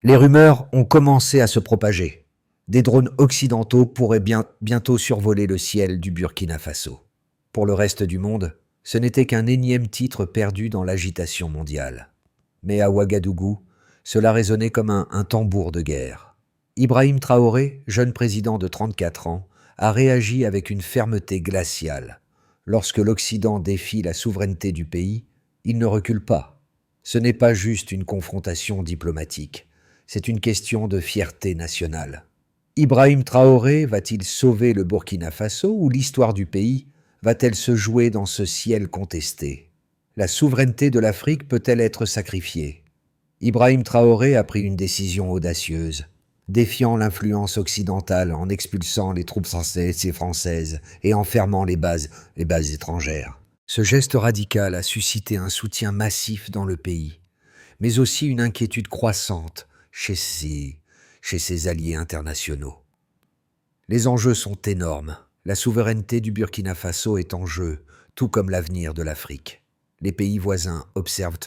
Les rumeurs ont commencé à se propager. Des drones occidentaux pourraient bientôt survoler le ciel du Burkina Faso. Pour le reste du monde, ce n'était qu'un énième titre perdu dans l'agitation mondiale. Mais à Ouagadougou, cela résonnait comme un tambour de guerre. Ibrahim Traoré, jeune président de 34 ans, a réagi avec une fermeté glaciale. Lorsque l'Occident défie la souveraineté du pays, il ne recule pas. Ce n'est pas juste une confrontation diplomatique, c'est une question de fierté nationale. Ibrahim Traoré va-t-il sauver le Burkina Faso ou l'histoire du pays va-t-elle se jouer dans ce ciel contesté? La souveraineté de l'Afrique peut-elle être sacrifiée? Ibrahim Traoré a pris une décision audacieuse, défiant l'influence occidentale en expulsant les troupes françaises et en fermant les bases étrangères. Ce geste radical a suscité un soutien massif dans le pays, mais aussi une inquiétude croissante chez ses alliés internationaux. Les enjeux sont énormes. La souveraineté du Burkina Faso est en jeu, tout comme l'avenir de l'Afrique. Les pays voisins observent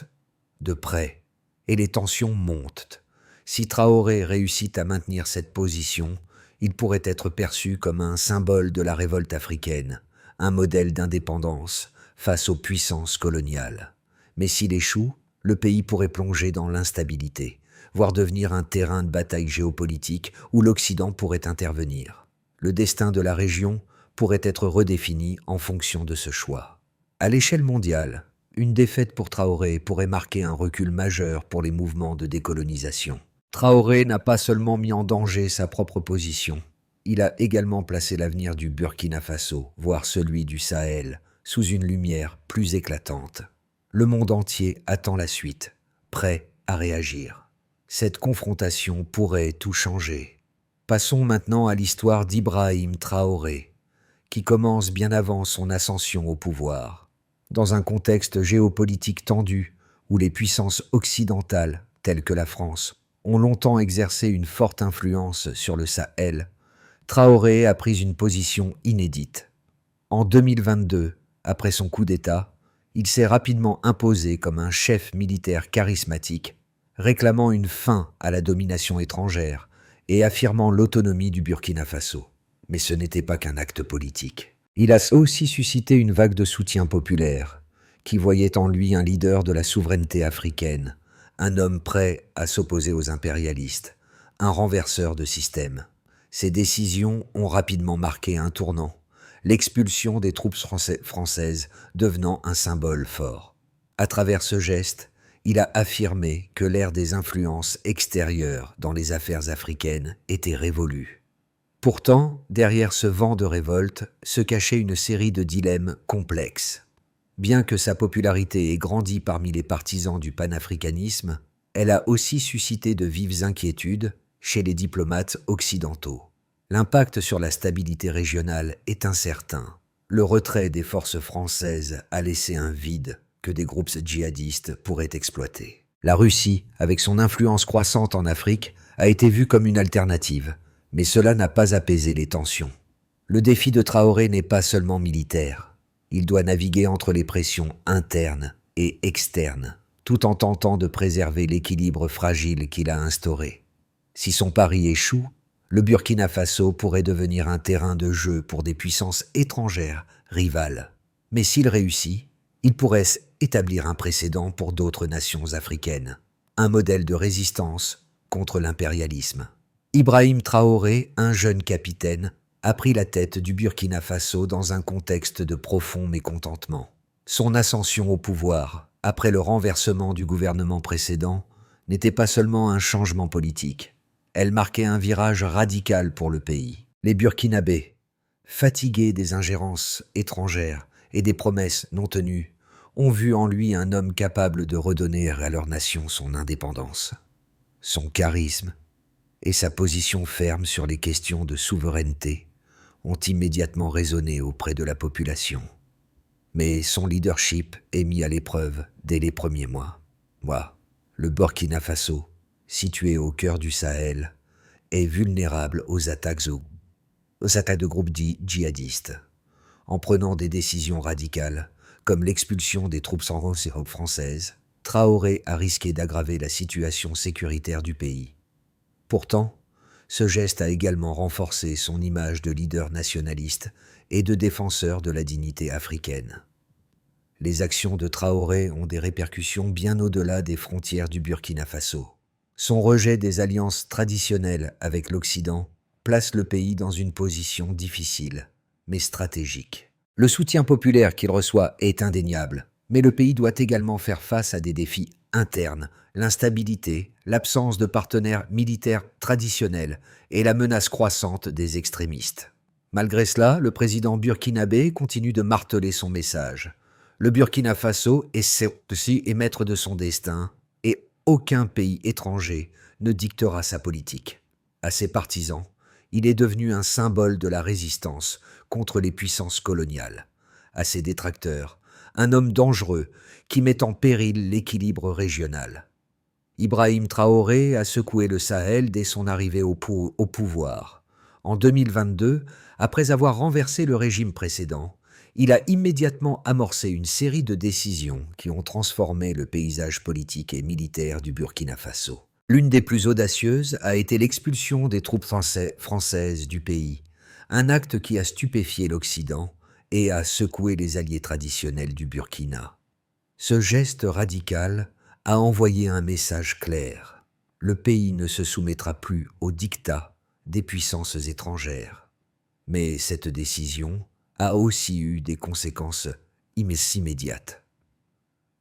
de près et les tensions montent. Si Traoré réussit à maintenir cette position, il pourrait être perçu comme un symbole de la révolte africaine, un modèle d'indépendance face aux puissances coloniales. Mais s'il échoue, le pays pourrait plonger dans l'instabilité, voire devenir un terrain de bataille géopolitique où l'Occident pourrait intervenir. Le destin de la région pourrait être redéfini en fonction de ce choix. À l'échelle mondiale, une défaite pour Traoré pourrait marquer un recul majeur pour les mouvements de décolonisation. Traoré n'a pas seulement mis en danger sa propre position, il a également placé l'avenir du Burkina Faso, voire celui du Sahel, sous une lumière plus éclatante. Le monde entier attend la suite, prêt à réagir. Cette confrontation pourrait tout changer. Passons maintenant à l'histoire d'Ibrahim Traoré, qui commence bien avant son ascension au pouvoir. Dans un contexte géopolitique tendu, où les puissances occidentales, telles que la France, ont longtemps exercé une forte influence sur le Sahel, Traoré a pris une position inédite. En 2022, après son coup d'État, il s'est rapidement imposé comme un chef militaire charismatique, réclamant une fin à la domination étrangère et affirmant l'autonomie du Burkina Faso. Mais ce n'était pas qu'un acte politique. Il a aussi suscité une vague de soutien populaire, qui voyait en lui un leader de la souveraineté africaine, un homme prêt à s'opposer aux impérialistes, un renverseur de système. Ces décisions ont rapidement marqué un tournant, l'expulsion des troupes françaises devenant un symbole fort. À travers ce geste, il a affirmé que l'ère des influences extérieures dans les affaires africaines était révolue. Pourtant, derrière ce vent de révolte se cachait une série de dilemmes complexes. Bien que sa popularité ait grandi parmi les partisans du panafricanisme, elle a aussi suscité de vives inquiétudes chez les diplomates occidentaux. L'impact sur la stabilité régionale est incertain. Le retrait des forces françaises a laissé un vide que des groupes djihadistes pourraient exploiter. La Russie, avec son influence croissante en Afrique, a été vue comme une alternative, mais cela n'a pas apaisé les tensions. Le défi de Traoré n'est pas seulement militaire. Il doit naviguer entre les pressions internes et externes, tout en tentant de préserver l'équilibre fragile qu'il a instauré. Si son pari échoue, le Burkina Faso pourrait devenir un terrain de jeu pour des puissances étrangères rivales. Mais s'il réussit, il pourrait établir un précédent pour d'autres nations africaines, un modèle de résistance contre l'impérialisme. Ibrahim Traoré, un jeune capitaine, a pris la tête du Burkina Faso dans un contexte de profond mécontentement. Son ascension au pouvoir, après le renversement du gouvernement précédent, n'était pas seulement un changement politique. Elle marquait un virage radical pour le pays. Les Burkinabés, fatigués des ingérences étrangères et des promesses non tenues, ont vu en lui un homme capable de redonner à leur nation son indépendance. Son charisme et sa position ferme sur les questions de souveraineté ont immédiatement résonné auprès de la population. Mais son leadership est mis à l'épreuve dès les premiers mois. Le Burkina Faso, situé au cœur du Sahel, est vulnérable aux attaques de groupes dits djihadistes. En prenant des décisions radicales, comme l'expulsion des troupes françaises, Traoré a risqué d'aggraver la situation sécuritaire du pays. Pourtant, ce geste a également renforcé son image de leader nationaliste et de défenseur de la dignité africaine. Les actions de Traoré ont des répercussions bien au-delà des frontières du Burkina Faso. Son rejet des alliances traditionnelles avec l'Occident place le pays dans une position difficile, mais stratégique. Le soutien populaire qu'il reçoit est indéniable, mais le pays doit également faire face à des défis internes, l'instabilité, l'absence de partenaires militaires traditionnels et la menace croissante des extrémistes. Malgré cela, le président burkinabé continue de marteler son message. Le Burkina Faso est maître de son destin et aucun pays étranger ne dictera sa politique. À ses partisans, il est devenu un symbole de la résistance contre les puissances coloniales. À ses détracteurs, un homme dangereux qui met en péril l'équilibre régional. Ibrahim Traoré a secoué le Sahel dès son arrivée au pouvoir. En 2022, après avoir renversé le régime précédent, il a immédiatement amorcé une série de décisions qui ont transformé le paysage politique et militaire du Burkina Faso. L'une des plus audacieuses a été l'expulsion des troupes françaises du pays, un acte qui a stupéfié l'Occident et a secoué les alliés traditionnels du Burkina. Ce geste radical a envoyé un message clair. Le pays ne se soumettra plus aux diktats des puissances étrangères. Mais cette décision a aussi eu des conséquences immédiates.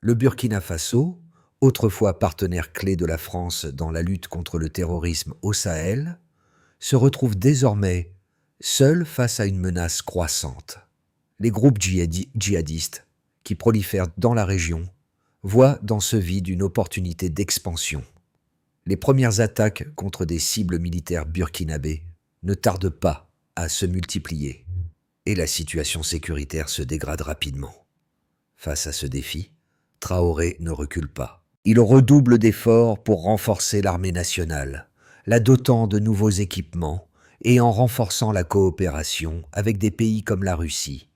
Le Burkina Faso, autrefois partenaire clé de la France dans la lutte contre le terrorisme au Sahel, se retrouve désormais seul face à une menace croissante. Les groupes djihadistes qui prolifèrent dans la région voient dans ce vide une opportunité d'expansion. Les premières attaques contre des cibles militaires burkinabées ne tardent pas à se multiplier et la situation sécuritaire se dégrade rapidement. Face à ce défi, Traoré ne recule pas. Il redouble d'efforts pour renforcer l'armée nationale, la dotant de nouveaux équipements et en renforçant la coopération avec des pays comme la Russie,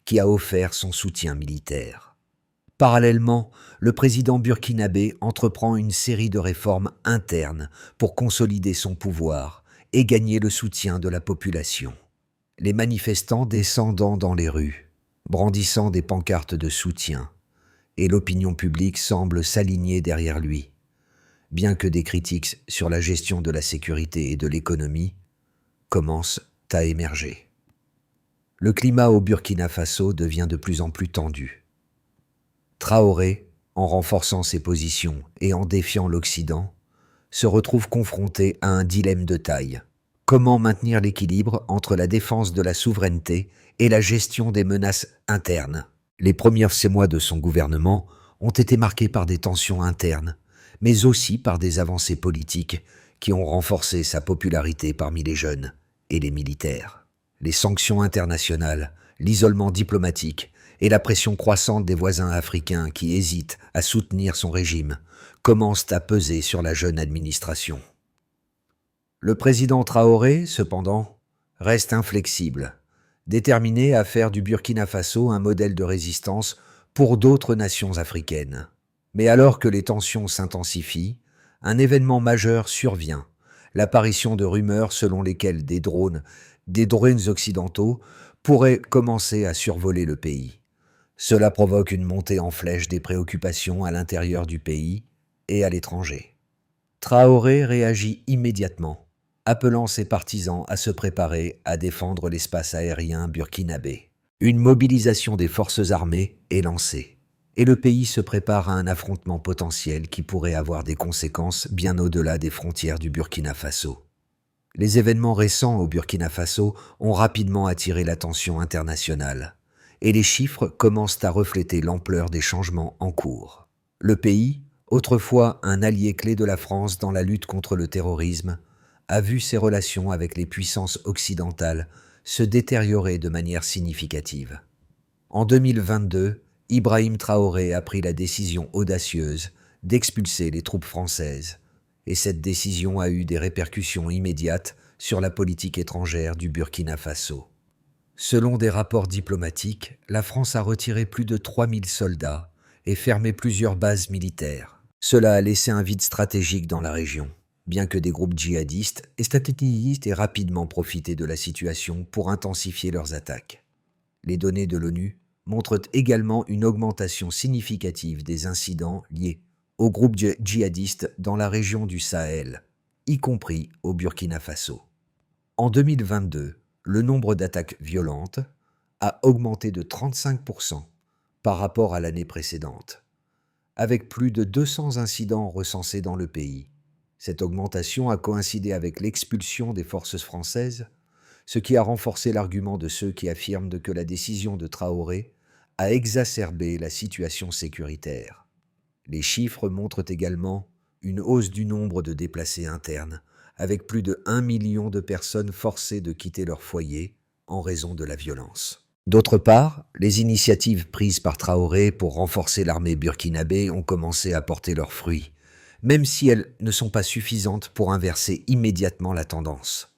qui a offert son soutien militaire. Parallèlement, le président burkinabé entreprend une série de réformes internes pour consolider son pouvoir et gagner le soutien de la population. Les manifestants descendant dans les rues, brandissant des pancartes de soutien, et l'opinion publique semble s'aligner derrière lui, bien que des critiques sur la gestion de la sécurité et de l'économie commencent à émerger. Le climat au Burkina Faso devient de plus en plus tendu. Traoré, en renforçant ses positions et en défiant l'Occident, se retrouve confronté à un dilemme de taille. Comment maintenir l'équilibre entre la défense de la souveraineté et la gestion des menaces internes? Les premiers 6 mois de son gouvernement ont été marqués par des tensions internes, mais aussi par des avancées politiques qui ont renforcé sa popularité parmi les jeunes et les militaires. Les sanctions internationales, l'isolement diplomatique et la pression croissante des voisins africains qui hésitent à soutenir son régime commencent à peser sur la jeune administration. Le président Traoré, cependant, reste inflexible, déterminé à faire du Burkina Faso un modèle de résistance pour d'autres nations africaines. Mais alors que les tensions s'intensifient, un événement majeur survient, l'apparition de rumeurs selon lesquelles des drones occidentaux pourraient commencer à survoler le pays. Cela provoque une montée en flèche des préoccupations à l'intérieur du pays et à l'étranger. Traoré réagit immédiatement, appelant ses partisans à se préparer à défendre l'espace aérien burkinabé. Une mobilisation des forces armées est lancée, et le pays se prépare à un affrontement potentiel qui pourrait avoir des conséquences bien au-delà des frontières du Burkina Faso. Les événements récents au Burkina Faso ont rapidement attiré l'attention internationale, et les chiffres commencent à refléter l'ampleur des changements en cours. Le pays, autrefois un allié clé de la France dans la lutte contre le terrorisme, a vu ses relations avec les puissances occidentales se détériorer de manière significative. En 2022, Ibrahim Traoré a pris la décision audacieuse d'expulser les troupes françaises, et cette décision a eu des répercussions immédiates sur la politique étrangère du Burkina Faso. Selon des rapports diplomatiques, la France a retiré plus de 3000 soldats et fermé plusieurs bases militaires. Cela a laissé un vide stratégique dans la région. bien que des groupes djihadistes et stratégistes aient rapidement profité de la situation pour intensifier leurs attaques. Les données de l'ONU montrent également une augmentation significative des incidents liés aux groupes djihadistes dans la région du Sahel, y compris au Burkina Faso. En 2022, le nombre d'attaques violentes a augmenté de 35% par rapport à l'année précédente, avec plus de 200 incidents recensés dans le pays. Cette augmentation a coïncidé avec l'expulsion des forces françaises, ce qui a renforcé l'argument de ceux qui affirment que la décision de Traoré a exacerbé la situation sécuritaire. Les chiffres montrent également une hausse du nombre de déplacés internes, avec plus de 1 million de personnes forcées de quitter leur foyer en raison de la violence. D'autre part, les initiatives prises par Traoré pour renforcer l'armée burkinabé ont commencé à porter leurs fruits, même si elles ne sont pas suffisantes pour inverser immédiatement la tendance.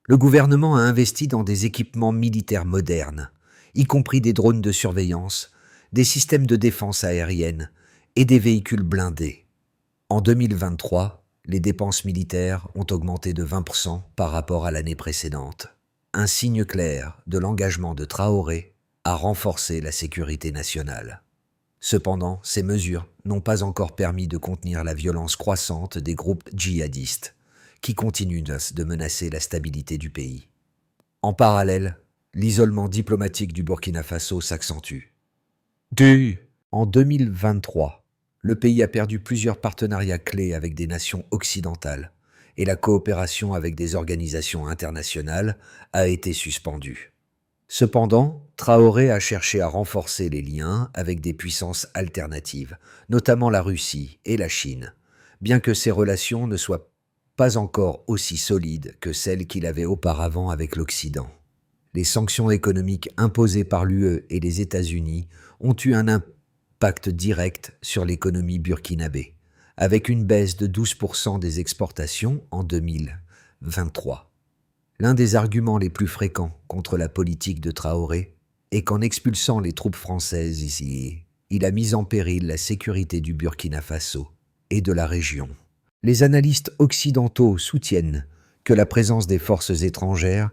Le gouvernement a investi dans des équipements militaires modernes, y compris des drones de surveillance, des systèmes de défense aérienne et des véhicules blindés. En 2023, les dépenses militaires ont augmenté de 20% par rapport à l'année précédente. Un signe clair de l'engagement de Traoré à renforcer la sécurité nationale. Cependant, ces mesures n'ont pas encore permis de contenir la violence croissante des groupes djihadistes, qui continuent de menacer la stabilité du pays. En parallèle, l'isolement diplomatique du Burkina Faso s'accentue. En 2023, le pays a perdu plusieurs partenariats clés avec des nations occidentales, et la coopération avec des organisations internationales a été suspendue. Cependant, Traoré a cherché à renforcer les liens avec des puissances alternatives, notamment la Russie et la Chine, bien que ces relations ne soient pas encore aussi solides que celles qu'il avait auparavant avec l'Occident. Les sanctions économiques imposées par l'UE et les États-Unis ont eu un impact direct sur l'économie burkinabé, avec une baisse de 12% des exportations en 2023. L'un des arguments les plus fréquents contre la politique de Traoré est qu'en expulsant les troupes françaises ici, il a mis en péril la sécurité du Burkina Faso et de la région. Les analystes occidentaux soutiennent que la présence des forces étrangères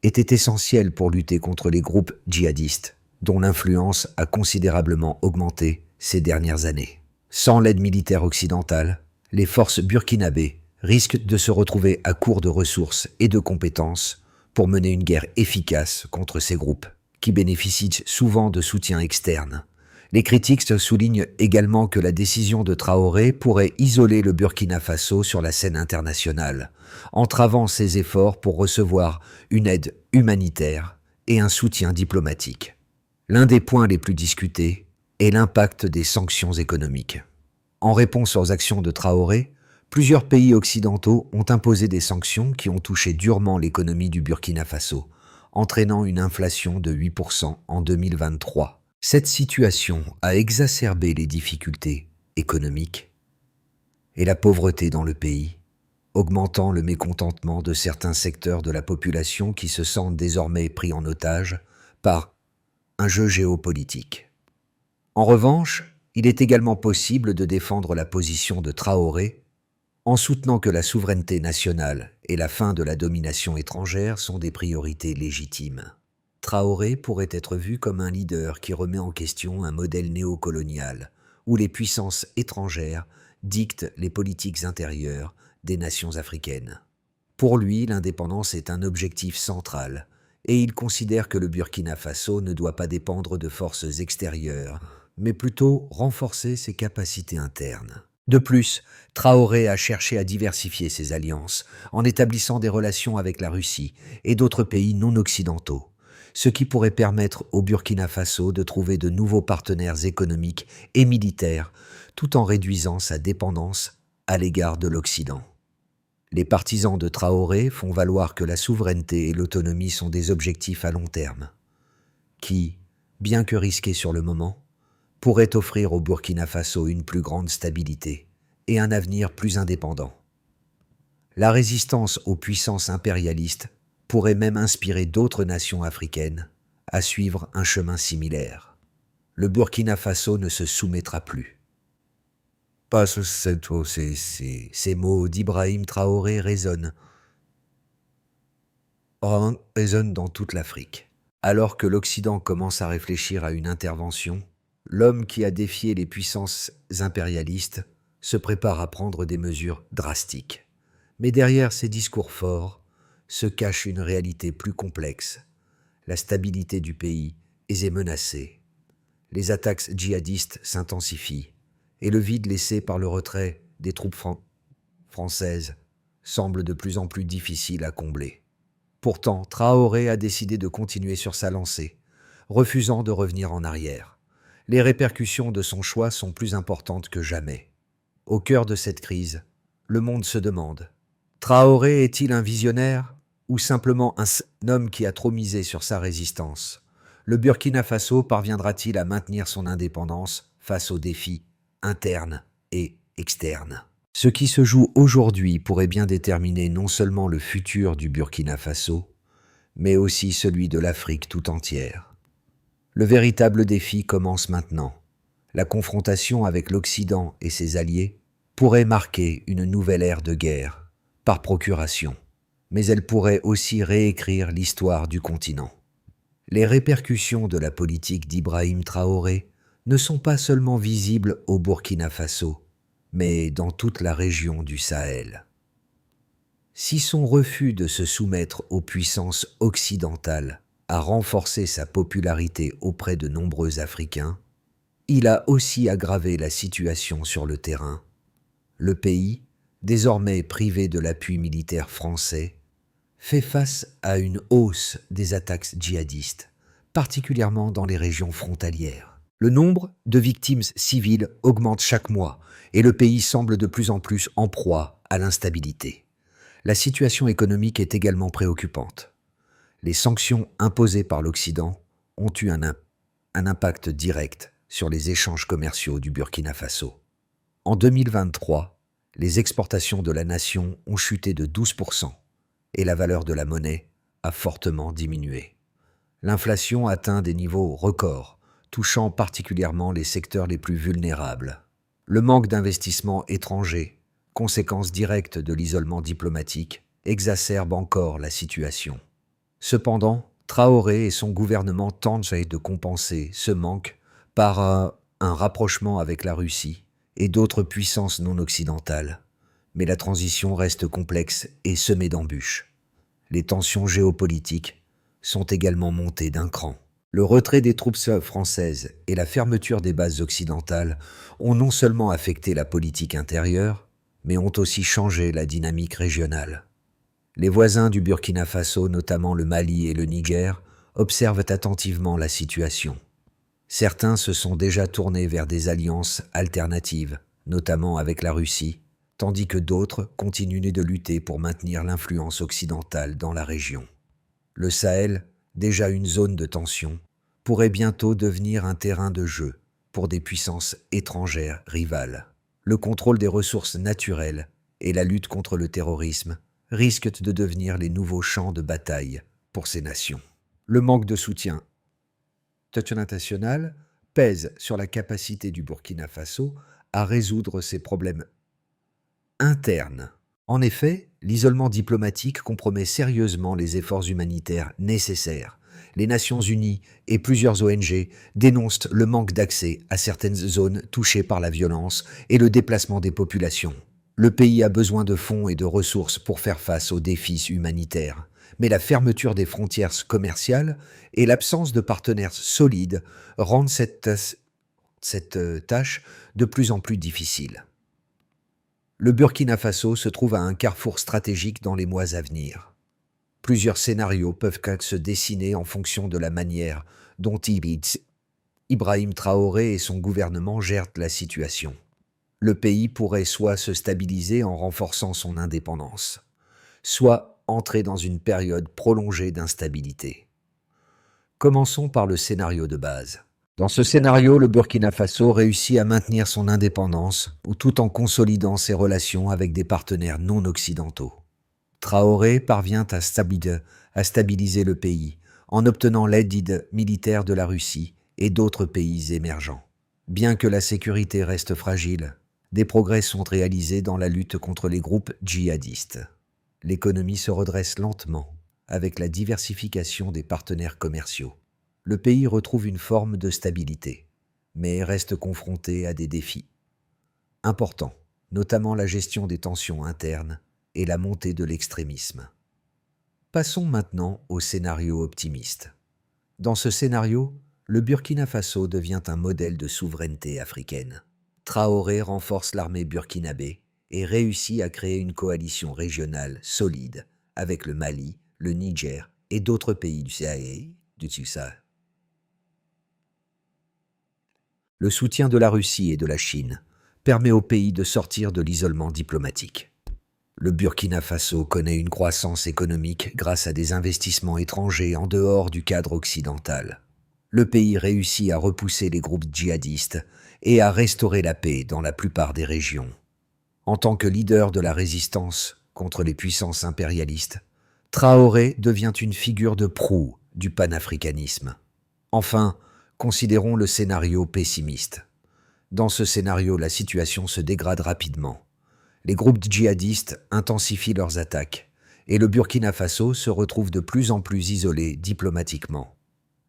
était essentielle pour lutter contre les groupes djihadistes, dont l'influence a considérablement augmenté ces dernières années. Sans l'aide militaire occidentale, les forces burkinabées risquent de se retrouver à court de ressources et de compétences pour mener une guerre efficace contre ces groupes, qui bénéficient souvent de soutien externe. Les critiques soulignent également que la décision de Traoré pourrait isoler le Burkina Faso sur la scène internationale, entravant ses efforts pour recevoir une aide humanitaire et un soutien diplomatique. L'un des points les plus discutés est l'impact des sanctions économiques. En réponse aux actions de Traoré, plusieurs pays occidentaux ont imposé des sanctions qui ont touché durement l'économie du Burkina Faso, entraînant une inflation de 8% en 2023. Cette situation a exacerbé les difficultés économiques et la pauvreté dans le pays, augmentant le mécontentement de certains secteurs de la population qui se sentent désormais pris en otage par un jeu géopolitique. En revanche, il est également possible de défendre la position de Traoré en soutenant que la souveraineté nationale et la fin de la domination étrangère sont des priorités légitimes. Traoré pourrait être vu comme un leader qui remet en question un modèle néocolonial, où les puissances étrangères dictent les politiques intérieures des nations africaines. Pour lui, l'indépendance est un objectif central, et il considère que le Burkina Faso ne doit pas dépendre de forces extérieures, mais plutôt renforcer ses capacités internes. De plus, Traoré a cherché à diversifier ses alliances, en établissant des relations avec la Russie et d'autres pays non occidentaux, ce qui pourrait permettre au Burkina Faso de trouver de nouveaux partenaires économiques et militaires, tout en réduisant sa dépendance à l'égard de l'Occident. Les partisans de Traoré font valoir que la souveraineté et l'autonomie sont des objectifs à long terme, qui, bien que risqués sur le moment, pourraient offrir au Burkina Faso une plus grande stabilité et un avenir plus indépendant. La résistance aux puissances impérialistes pourrait même inspirer d'autres nations africaines à suivre un chemin similaire. Le Burkina Faso ne se soumettra plus. Ces mots d'Ibrahim Traoré résonnent dans toute l'Afrique. Alors que l'Occident commence à réfléchir à une intervention, l'homme qui a défié les puissances impérialistes se prépare à prendre des mesures drastiques. Mais derrière ces discours forts se cache une réalité plus complexe. La stabilité du pays est menacée. Les attaques djihadistes s'intensifient et le vide laissé par le retrait des troupes françaises semble de plus en plus difficile à combler. Pourtant, Traoré a décidé de continuer sur sa lancée, refusant de revenir en arrière. Les répercussions de son choix sont plus importantes que jamais. Au cœur de cette crise, le monde se demande: Traoré est-il un visionnaire ou simplement un homme qui a trop misé sur sa résistance? Le Burkina Faso parviendra-t-il à maintenir son indépendance face aux défis internes et externes? Ce qui se joue aujourd'hui pourrait bien déterminer non seulement le futur du Burkina Faso, mais aussi celui de l'Afrique tout entière. Le véritable défi commence maintenant. La confrontation avec l'Occident et ses alliés pourrait marquer une nouvelle ère de guerre, par procuration, mais elle pourrait aussi réécrire l'histoire du continent. Les répercussions de la politique d'Ibrahim Traoré ne sont pas seulement visibles au Burkina Faso, mais dans toute la région du Sahel. Si son refus de se soumettre aux puissances occidentales a renforcé sa popularité auprès de nombreux Africains, il a aussi aggravé la situation sur le terrain. Le pays, désormais privé de l'appui militaire français, fait face à une hausse des attaques djihadistes, particulièrement dans les régions frontalières. Le nombre de victimes civiles augmente chaque mois et le pays semble de plus en plus en proie à l'instabilité. La situation économique est également préoccupante. Les sanctions imposées par l'Occident ont eu un impact direct sur les échanges commerciaux du Burkina Faso. En 2023, les exportations de la nation ont chuté de 12% et la valeur de la monnaie a fortement diminué. L'inflation atteint des niveaux records, touchant particulièrement les secteurs les plus vulnérables. Le manque d'investissement étranger, conséquence directe de l'isolement diplomatique, exacerbe encore la situation. Cependant, Traoré et son gouvernement tentent de compenser ce manque par un rapprochement avec la Russie et d'autres puissances non occidentales. Mais la transition reste complexe et semée d'embûches. Les tensions géopolitiques sont également montées d'un cran. Le retrait des troupes françaises et la fermeture des bases occidentales ont non seulement affecté la politique intérieure, mais ont aussi changé la dynamique régionale. Les voisins du Burkina Faso, notamment le Mali et le Niger, observent attentivement la situation. Certains se sont déjà tournés vers des alliances alternatives, notamment avec la Russie, tandis que d'autres continuent de lutter pour maintenir l'influence occidentale dans la région. Le Sahel, déjà une zone de tension, pourrait bientôt devenir un terrain de jeu pour des puissances étrangères rivales. Le contrôle des ressources naturelles et la lutte contre le terrorisme risquent de devenir les nouveaux champs de bataille pour ces nations. Le manque de soutien international pèse sur la capacité du Burkina Faso à résoudre ses problèmes internes. En effet, l'isolement diplomatique compromet sérieusement les efforts humanitaires nécessaires. Les Nations Unies et plusieurs ONG dénoncent le manque d'accès à certaines zones touchées par la violence et le déplacement des populations. Le pays a besoin de fonds et de ressources pour faire face aux défis humanitaires, mais la fermeture des frontières commerciales et l'absence de partenaires solides rendent cette tâche de plus en plus difficile. Le Burkina Faso se trouve à un carrefour stratégique dans les mois à venir. Plusieurs scénarios peuvent se dessiner en fonction de la manière dont Ibrahim Traoré et son gouvernement gèrent la situation. Le pays pourrait soit se stabiliser en renforçant son indépendance, soit entrer dans une période prolongée d'instabilité. Commençons par le scénario de base. Dans ce scénario, le Burkina Faso réussit à maintenir son indépendance tout en consolidant ses relations avec des partenaires non occidentaux. Traoré parvient à stabiliser le pays en obtenant l'aide militaire de la Russie et d'autres pays émergents. Bien que la sécurité reste fragile, Des progrès sont réalisés dans la lutte contre les groupes djihadistes. L'économie se redresse lentement avec la diversification des partenaires commerciaux. Le pays retrouve une forme de stabilité, mais reste confronté à des défis importants, notamment la gestion des tensions internes et la montée de l'extrémisme. Passons maintenant au scénario optimiste. Dans ce scénario, le Burkina Faso devient un modèle de souveraineté africaine. Traoré renforce l'armée burkinabé et réussit à créer une coalition régionale solide avec le Mali, le Niger et d'autres pays du Sahel. Le soutien de la Russie et de la Chine permet au pays de sortir de l'isolement diplomatique. Le Burkina Faso connaît une croissance économique grâce à des investissements étrangers en dehors du cadre occidental. Le pays réussit à repousser les groupes djihadistes et à restaurer la paix dans la plupart des régions. En tant que leader de la résistance contre les puissances impérialistes, Traoré devient une figure de proue du panafricanisme. Enfin, considérons le scénario pessimiste. Dans ce scénario, la situation se dégrade rapidement. Les groupes djihadistes intensifient leurs attaques et le Burkina Faso se retrouve de plus en plus isolé diplomatiquement.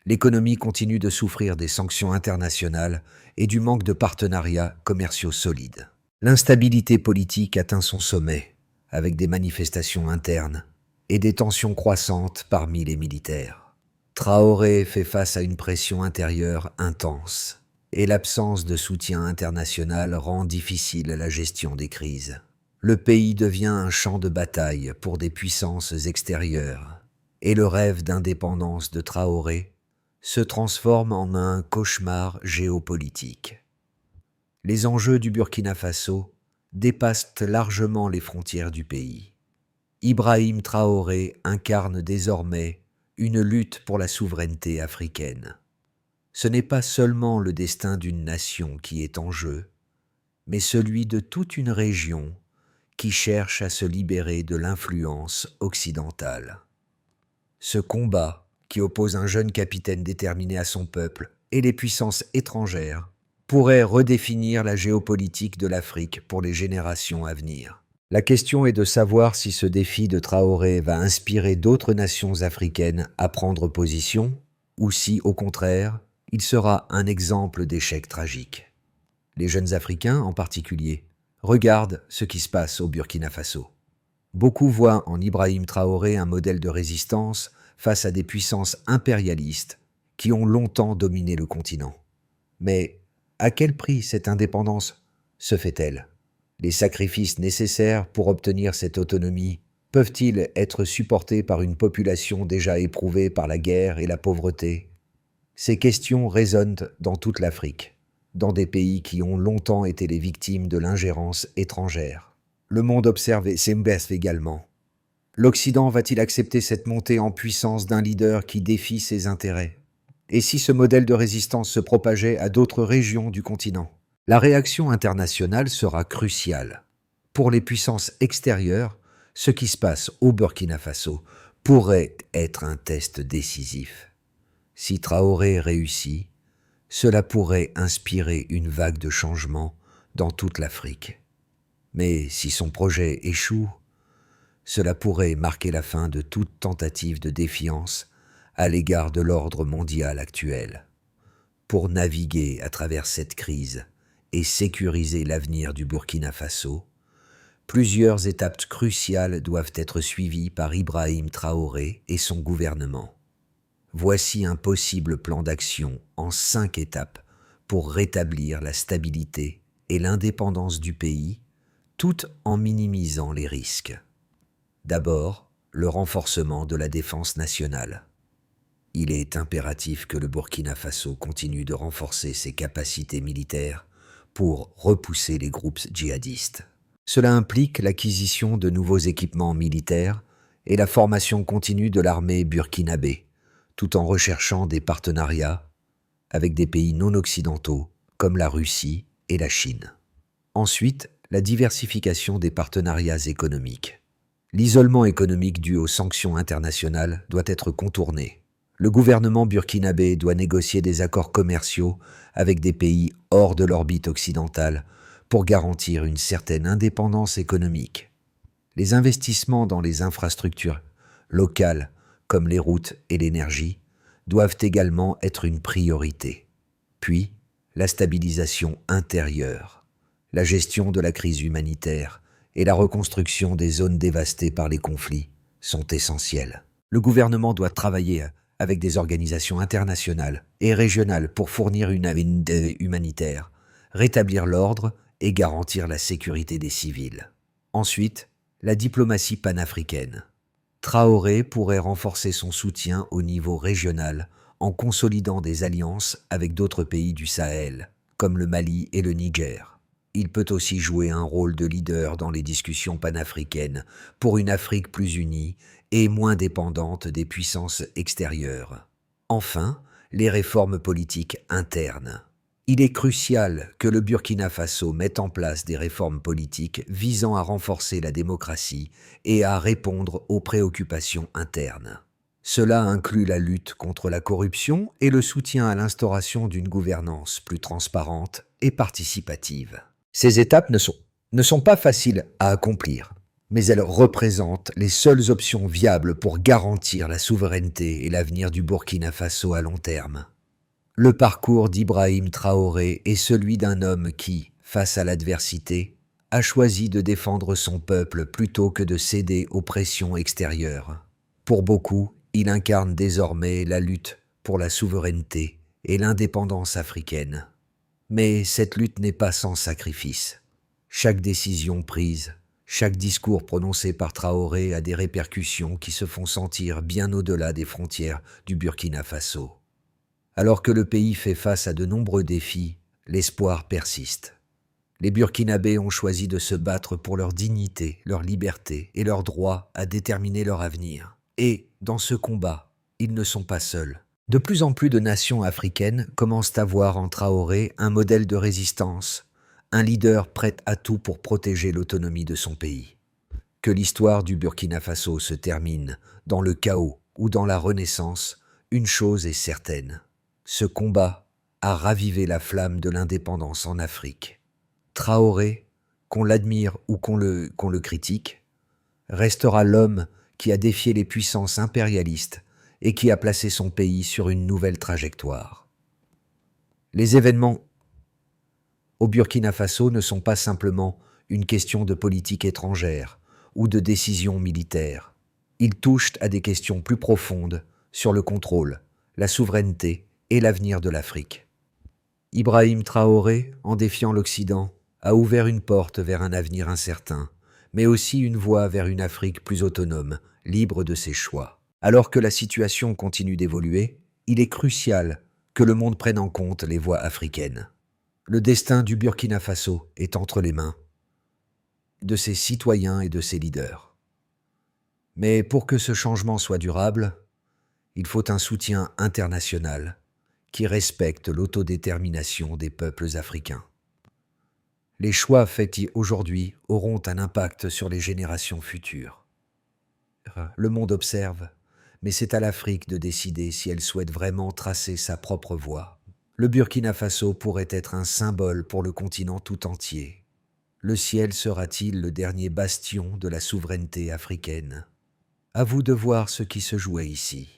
L'économie continue de souffrir des sanctions internationales et du manque de partenariats commerciaux solides. L'instabilité politique atteint son sommet, avec des manifestations internes et des tensions croissantes parmi les militaires. Traoré fait face à une pression intérieure intense, et l'absence de soutien international rend difficile la gestion des crises. Le pays devient un champ de bataille pour des puissances extérieures, et le rêve d'indépendance de Traoré se transforme en un cauchemar géopolitique. Les enjeux du Burkina Faso dépassent largement les frontières du pays. Ibrahim Traoré incarne désormais une lutte pour la souveraineté africaine. Ce n'est pas seulement le destin d'une nation qui est en jeu, mais celui de toute une région qui cherche à se libérer de l'influence occidentale. Ce combat, qui oppose un jeune capitaine déterminé à son peuple et les puissances étrangères, pourrait redéfinir la géopolitique de l'Afrique pour les générations à venir. La question est de savoir si ce défi de Traoré va inspirer d'autres nations africaines à prendre position, ou si, au contraire, il sera un exemple d'échec tragique. Les jeunes Africains, en particulier, regardent ce qui se passe au Burkina Faso. Beaucoup voient en Ibrahim Traoré un modèle de résistance face à des puissances impérialistes qui ont longtemps dominé le continent. Mais à quel prix cette indépendance se fait-elle ? Les sacrifices nécessaires pour obtenir cette autonomie peuvent-ils être supportés par une population déjà éprouvée par la guerre et la pauvreté ? Ces questions résonnent dans toute l'Afrique, dans des pays qui ont longtemps été les victimes de l'ingérence étrangère. Le monde observe et s'embête également. L'Occident va-t-il accepter cette montée en puissance d'un leader qui défie ses intérêts ? Et si ce modèle de résistance se propageait à d'autres régions du continent ? La réaction internationale sera cruciale. Pour les puissances extérieures, ce qui se passe au Burkina Faso pourrait être un test décisif. Si Traoré réussit, cela pourrait inspirer une vague de changement dans toute l'Afrique. Mais si son projet échoue, cela pourrait marquer la fin de toute tentative de défiance à l'égard de l'ordre mondial actuel. Pour naviguer à travers cette crise et sécuriser l'avenir du Burkina Faso, plusieurs étapes cruciales doivent être suivies par Ibrahim Traoré et son gouvernement. Voici un possible plan d'action en 5 étapes pour rétablir la stabilité et l'indépendance du pays, tout en minimisant les risques. D'abord, le renforcement de la défense nationale. Il est impératif que le Burkina Faso continue de renforcer ses capacités militaires pour repousser les groupes djihadistes. Cela implique l'acquisition de nouveaux équipements militaires et la formation continue de l'armée burkinabé, tout en recherchant des partenariats avec des pays non occidentaux comme la Russie et la Chine. Ensuite, la diversification des partenariats économiques. L'isolement économique dû aux sanctions internationales doit être contourné. Le gouvernement burkinabé doit négocier des accords commerciaux avec des pays hors de l'orbite occidentale pour garantir une certaine indépendance économique. Les investissements dans les infrastructures locales, comme les routes et l'énergie, doivent également être une priorité. Puis, la stabilisation intérieure, la gestion de la crise humanitaire et la reconstruction des zones dévastées par les conflits sont essentielles. Le gouvernement doit travailler avec des organisations internationales et régionales pour fournir une aide humanitaire, rétablir l'ordre et garantir la sécurité des civils. Ensuite, la diplomatie panafricaine. Traoré pourrait renforcer son soutien au niveau régional en consolidant des alliances avec d'autres pays du Sahel, comme le Mali et le Niger. Il peut aussi jouer un rôle de leader dans les discussions panafricaines pour une Afrique plus unie et moins dépendante des puissances extérieures. Enfin, les réformes politiques internes. Il est crucial que le Burkina Faso mette en place des réformes politiques visant à renforcer la démocratie et à répondre aux préoccupations internes. Cela inclut la lutte contre la corruption et le soutien à l'instauration d'une gouvernance plus transparente et participative. Ces étapes ne sont pas faciles à accomplir, mais elles représentent les seules options viables pour garantir la souveraineté et l'avenir du Burkina Faso à long terme. Le parcours d'Ibrahim Traoré est celui d'un homme qui, face à l'adversité, a choisi de défendre son peuple plutôt que de céder aux pressions extérieures. Pour beaucoup, il incarne désormais la lutte pour la souveraineté et l'indépendance africaine. Mais cette lutte n'est pas sans sacrifice. Chaque décision prise, chaque discours prononcé par Traoré a des répercussions qui se font sentir bien au-delà des frontières du Burkina Faso. Alors que le pays fait face à de nombreux défis, l'espoir persiste. Les Burkinabés ont choisi de se battre pour leur dignité, leur liberté et leur droit à déterminer leur avenir. Et, dans ce combat, ils ne sont pas seuls. De plus en plus de nations africaines commencent à voir en Traoré un modèle de résistance, un leader prêt à tout pour protéger l'autonomie de son pays. Que l'histoire du Burkina Faso se termine dans le chaos ou dans la renaissance, une chose est certaine. Ce combat a ravivé la flamme de l'indépendance en Afrique. Traoré, qu'on l'admire ou qu'on le critique, restera l'homme qui a défié les puissances impérialistes et qui a placé son pays sur une nouvelle trajectoire. Les événements au Burkina Faso ne sont pas simplement une question de politique étrangère ou de décision militaire. Ils touchent à des questions plus profondes sur le contrôle, la souveraineté et l'avenir de l'Afrique. Ibrahim Traoré, en défiant l'Occident, a ouvert une porte vers un avenir incertain, mais aussi une voie vers une Afrique plus autonome, libre de ses choix. Alors que la situation continue d'évoluer, il est crucial que le monde prenne en compte les voix africaines. Le destin du Burkina Faso est entre les mains de ses citoyens et de ses leaders. Mais pour que ce changement soit durable, il faut un soutien international qui respecte l'autodétermination des peuples africains. Les choix faits aujourd'hui auront un impact sur les générations futures. Le monde observe, mais c'est à l'Afrique de décider si elle souhaite vraiment tracer sa propre voie. Le Burkina Faso pourrait être un symbole pour le continent tout entier. Le ciel sera-t-il le dernier bastion de la souveraineté africaine? À vous de voir ce qui se jouait ici.